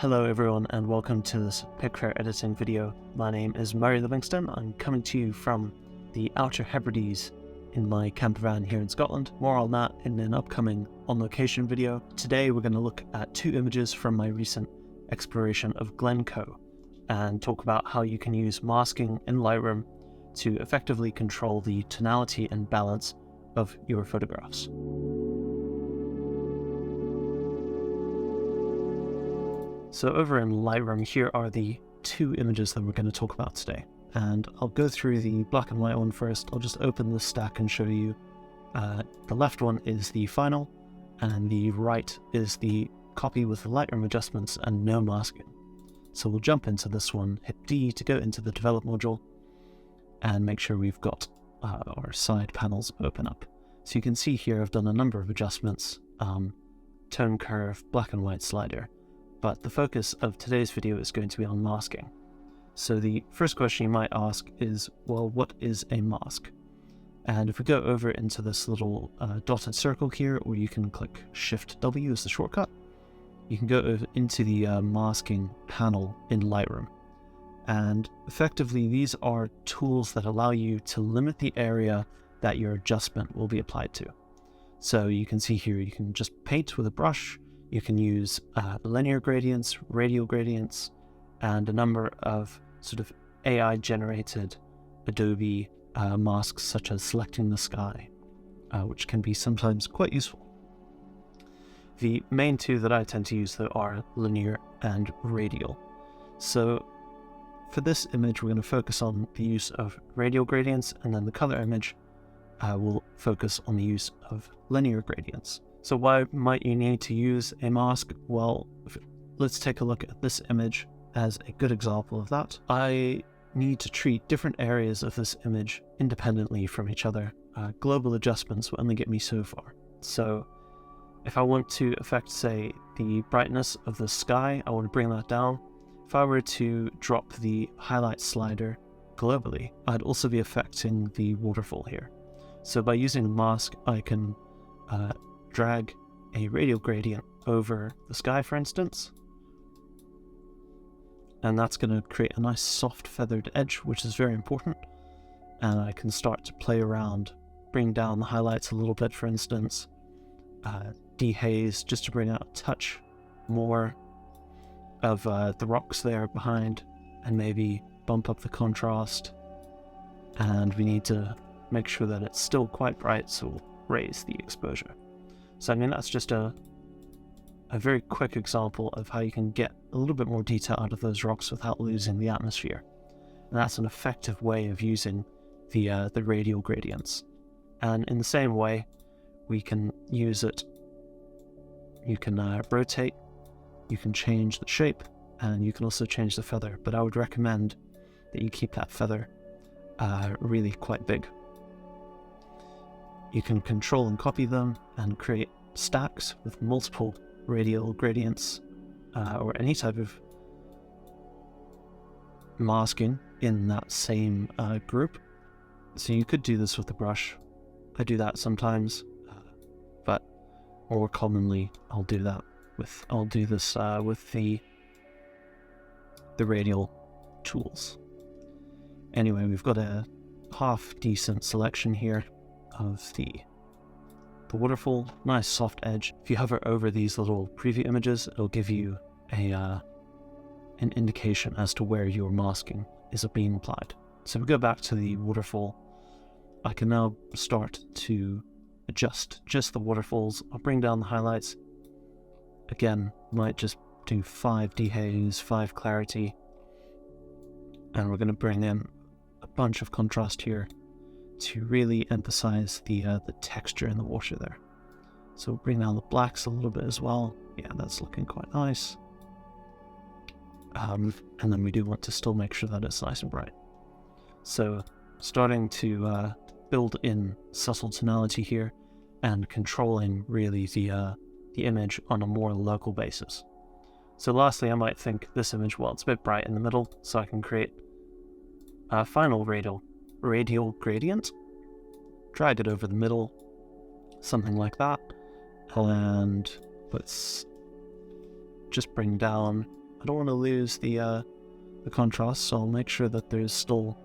Hello everyone and welcome to this Pickfair editing video. My name is Murray Livingston. I'm coming to you from the Outer Hebrides in my camper van here in Scotland. More on that in an upcoming on location video. Today we're going to look at two images from my recent exploration of Glencoe and talk about how you can use masking in Lightroom to effectively control the tonality and balance of your photographs. So over in Lightroom, here are the two images that we're going to talk about today. And I'll go through the black and white one first. I'll just open the stack and show you. The left one is the final, and the right is the copy with the Lightroom adjustments and no masking. So we'll jump into this one, hit D to go into the develop module, and make sure we've got our side panels open up. So you can see here I've done a number of adjustments, tone curve, black and white slider. But the focus of today's video is going to be on masking. So the first question you might ask is, well, what is a mask? And if we go over into this little dotted circle here, or you can click Shift W as the shortcut, you can go over into the masking panel in Lightroom. And effectively, these are tools that allow you to limit the area that your adjustment will be applied to. So you can see here, you can just paint with a brush. You can use linear gradients, radial gradients, and a number of sort of AI-generated Adobe masks, such as selecting the sky, which can be sometimes quite useful. The main two that I tend to use, though, are linear and radial. So for this image, we're going to focus on the use of radial gradients, and then the color image will focus on the use of linear gradients. So why might you need to use a mask? Well, let's take a look at this image as a good example of that. I need to treat different areas of this image independently from each other. Global adjustments will only get me so far. So if I want to affect, say, the brightness of the sky, I want to bring that down. If I were to drop the highlight slider globally, I'd also be affecting the waterfall here. So by using a mask, I can drag a radial gradient over the sky, for instance, and that's going to create a nice soft feathered edge, which is very important. And I can start to play around, bring down the highlights a little bit, for instance, dehaze just to bring out a touch more of the rocks there behind, and maybe bump up the contrast. And we need to make sure that it's still quite bright, so we'll raise the exposure. So I mean, that's just a very quick example of how you can get a little bit more detail out of those rocks without losing the atmosphere. And that's an effective way of using the radial gradients. And in the same way, we can use it. You can rotate, you can change the shape, and you can also change the feather. But I would recommend that you keep that feather really quite big. You can control and copy them and create stacks with multiple radial gradients or any type of masking in that same group. So you could do this with the brush. I do that sometimes, but more commonly I'll do this with the radial tools. Anyway, we've got a half decent selection here of the waterfall, nice soft edge. If you hover over these little preview images, it'll give you an indication as to where your masking is being applied. So if we go back to the waterfall, I can now start to adjust just the waterfalls. I'll bring down the highlights. Again, might just do 5 dehaze, 5 clarity, and we're going to bring in a bunch of contrast here to really emphasize the texture in the water there. So we'll bring down the blacks a little bit as well. Yeah, that's looking quite nice. And then we do want to still make sure that it's nice and bright. So starting to build in subtle tonality here and controlling really the image on a more local basis. So lastly, I might think this image, well, it's a bit bright in the middle, so I can create a final radial gradient, drag it over the middle, something like that, and let's just bring down I don't want to lose the contrast, so I'll make sure that there's still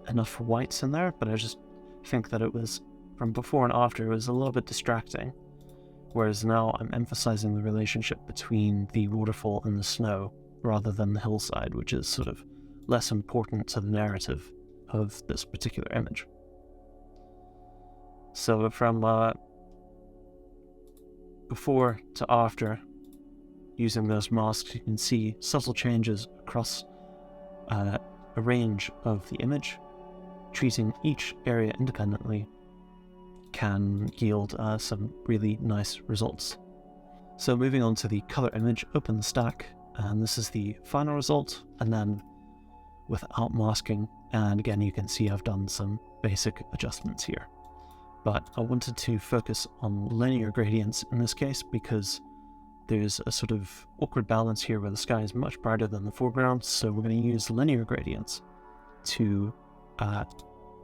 enough whites in there, but I just think that it was, from before and after, it was a little bit distracting, whereas now I'm emphasizing the relationship between the waterfall and the snow rather than the hillside, which is sort of less important to the narrative of this particular image. So from before to after, using those masks, you can see subtle changes across a range of the image. Treating each area independently can yield some really nice results. So moving on to the color image, open the stack, and this is the final result, and then without masking, and again you can see I've done some basic adjustments here. But I wanted to focus on linear gradients in this case because there's a sort of awkward balance here where the sky is much brighter than the foreground, so we're going to use linear gradients to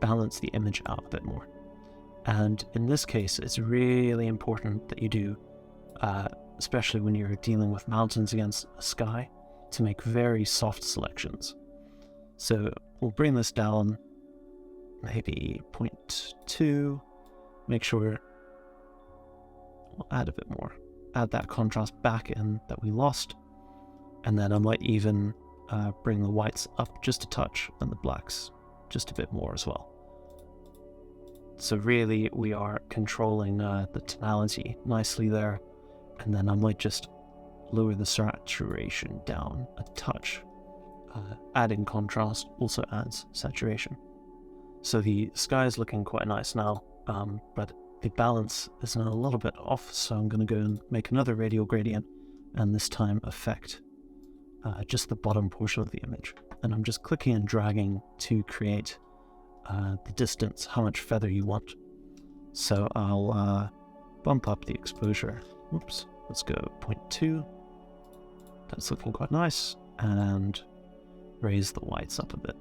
balance the image out a bit more. And in this case, it's really important that you do, especially when you're dealing with mountains against a sky, to make very soft selections. So we'll bring this down maybe 0.2, make sure we'll add a bit more, add that contrast back in that we lost, and then I might even bring the whites up just a touch and the blacks just a bit more as well. So really we are controlling the tonality nicely there, and then I might just lower the saturation down a touch. Adding contrast also adds saturation. So the sky is looking quite nice now, but the balance is a little bit off, so I'm going to go and make another radial gradient, and this time affect just the bottom portion of the image. And I'm just clicking and dragging to create the distance, how much feather you want. So I'll bump up the exposure. Oops, let's go 0.2. That's looking quite nice, and raise the whites up a bit.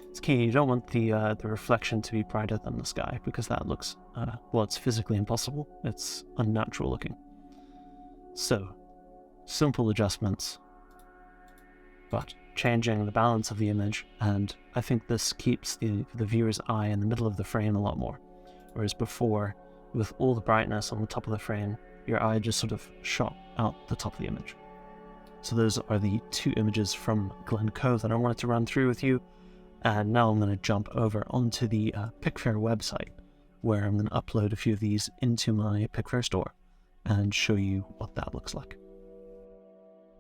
It's key, you don't want the reflection to be brighter than the sky, because that looks, well, it's physically impossible. It's unnatural looking. So, simple adjustments, but changing the balance of the image, and I think this keeps the viewer's eye in the middle of the frame a lot more. Whereas before, with all the brightness on the top of the frame, your eye just sort of shot out the top of the image. So those are the two images from Glencoe that I wanted to run through with you. And now I'm going to jump over onto the Pickfair website, where I'm going to upload a few of these into my Pickfair Store and show you what that looks like.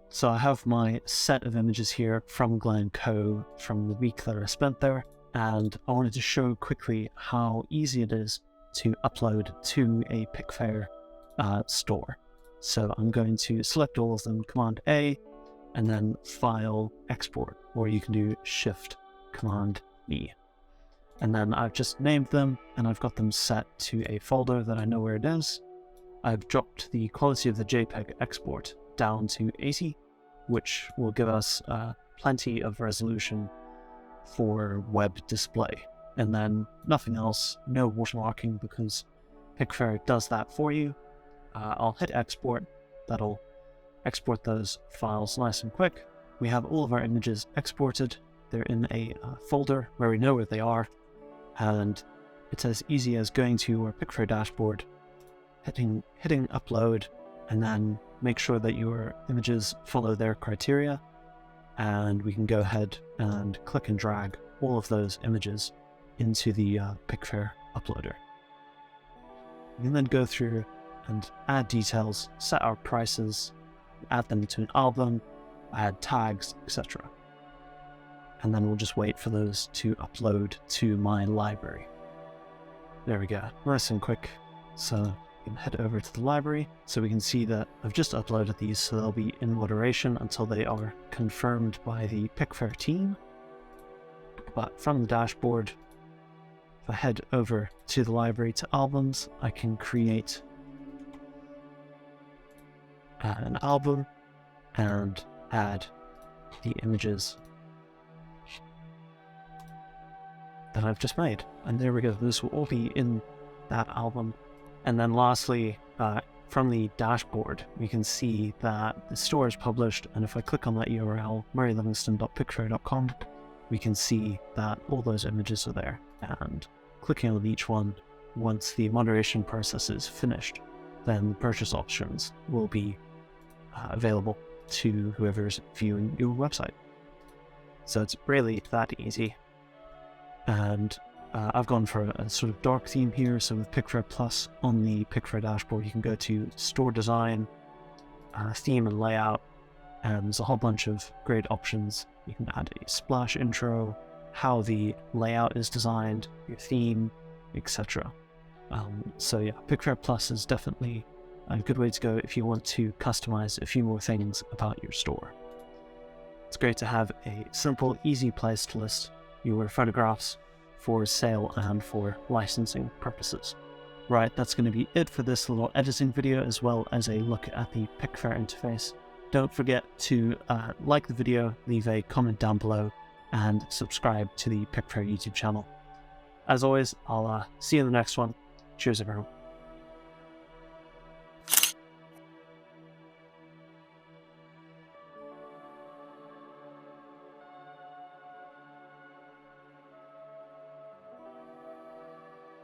So I have my set of images here from Glencoe from the week that I spent there, and I wanted to show quickly how easy it is to upload to a Pickfair store. So I'm going to select all of them, Command A, and then File, Export, or you can do Shift, Command E. And then I've just named them, and I've got them set to a folder that I know where it is. I've dropped the quality of the JPEG export down to 80, which will give us plenty of resolution for web display. And then nothing else, no watermarking, because Pickfair does that for you. I'll hit export. That'll export those files nice and quick. We have all of our images exported. They're in a folder where we know where they are, and it's as easy as going to our Pickfair dashboard, hitting upload, and then make sure that your images follow their criteria, and we can go ahead and click and drag all of those images into the Pickfair uploader. We can then go through and add details, set our prices, add them to an album, add tags, etc. And then we'll just wait for those to upload to my library. There we go, nice and quick. So we can head over to the library, so we can see that I've just uploaded these, so they'll be in moderation until they are confirmed by the Pickfair team. But from the dashboard, if I head over to the library to albums, I can create an album and add the images that I've just made. And there we go, those will all be in that album. And then lastly, from the dashboard, we can see that the store is published, and if I click on that URL, murraylivingston.pickfair.com, we can see that all those images are there, and clicking on each one, once the moderation process is finished, then the purchase options will be available to whoever's viewing your website. So it's really that easy. And I've gone for a sort of dark theme here. So with Pickfair Plus on the Pickfair dashboard, you can go to store design, theme and layout, and there's a whole bunch of great options. You can add a splash intro, how the layout is designed, your theme, etc. So yeah, Pickfair Plus is definitely a good way to go if you want to customize a few more things about your store. It's great to have a simple, easy place to list your photographs for sale and for licensing purposes. Right, that's going to be it for this little editing video, as well as a look at the Pickfair interface. Don't forget to like the video, leave a comment down below, and subscribe to the Pickfair YouTube channel. As always, I'll see you in the next one. Cheers, everyone.